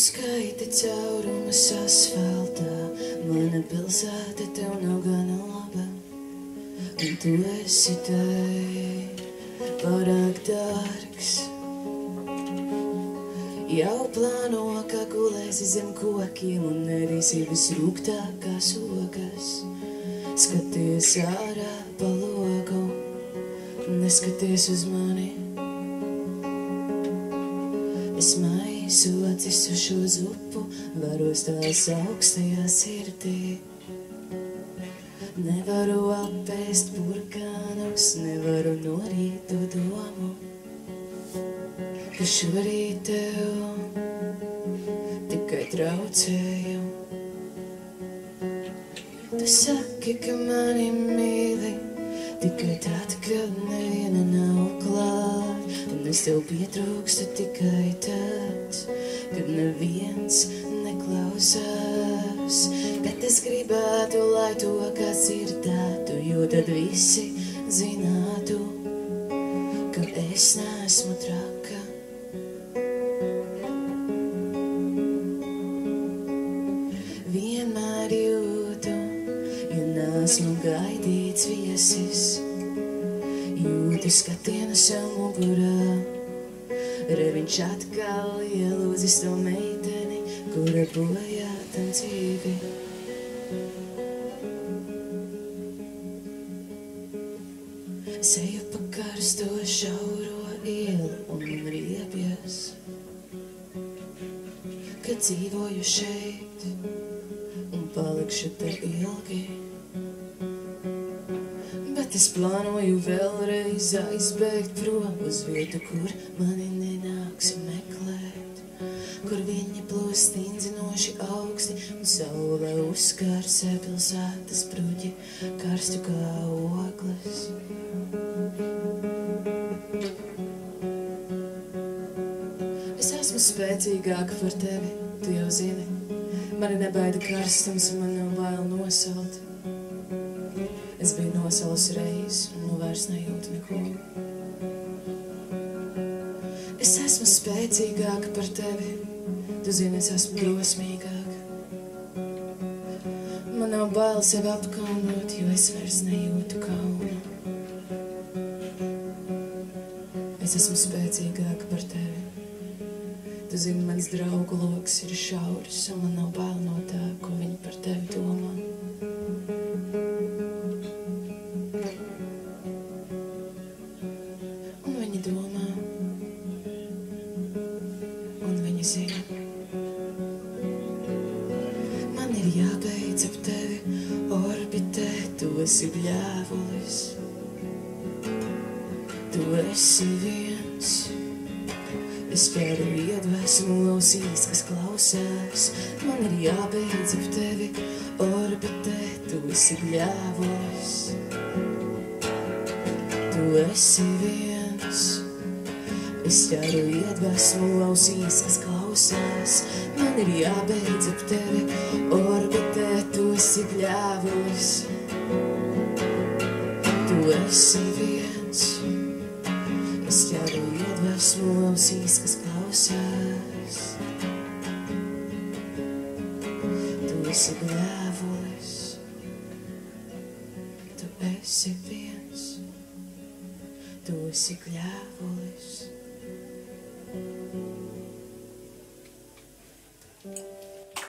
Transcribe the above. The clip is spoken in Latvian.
skaiti caurumus asfaltā, mana pilsēta tev nav gana laba, un tu esi tai pārāk dārgs. Jau plāno, kā gulēsi zem kokiem un nedīsi visrūgtākās ogas. Skaties ārā pa logu, neskaties uz mani. Es maisu acis uz šo zupu, varos tās augstajā sirdī. Nevaru apēst burkānus, nevaru norīt to domu, ka šorīt tev tikai traucēju. Tu saki, ka mani mīli tikai tad, kad neviena nav klāt, un es tev pietrūkstu tikai tad, kad neviens neklausās. Bet es gribētu, lai to kāds dzirdētu, jo tad visi zinātu, ka es neesmu traka. Vienmēr jūtu, ja neesmu gaidīts viesis, jūtu skatienu sev mugurā. Reviņš atkal ielūdzis to meiteni, kura bojā tam dzīvi. Es eju pa karsto šauro ielu un riebjas, ka dzīvoju šeit un palikšu te ilgi. Bet es plānoju vēlreiz aizbēgt prom uz vietu, kur mani nenāks meklēt, kur viņi plūst stingzinoši augsti un saule uzkārsē pilsētas bruģi, karstu kā ogles. Es esmu spēcīgāka par tevi, tu jau zini. Mani nebaida karstums un man nav bail nosalt. Es biju nosalis reiz un nu vairs nejūtu neko. Es esmu spēcīgāka par tevi, tu zini, es esmu drosmīgāka. Man nav bail sevi apkaunot, jo es vairs nejūtu kaunu. Es esmu spēcīgāka par tevi. Tu zini, mans draugu loks ir šaurs, un man nav bail no tā, ko viņi par tevi domā. Un viņi domā, un viņi zina. Man ir jābeidz ap tevi orbitēt, tu esi bļāvulis. Tu esi viens, es ķeru iedvesmu ausīs, kas klausās. Man ir jābeidz ap tevi orbitēt, tu esi bļāvulis. Tu esi viens, es ķeru iedvesmu ausīs, kas klausās. Man ir jābeidz ap tevi orbitēt, tu esi bļāvulis. Tu esi viens, es ķeru iedvesmu ausīs, kas klausās. Tu esi bļāvulis, tu esi viens, tu esi bļāvulis.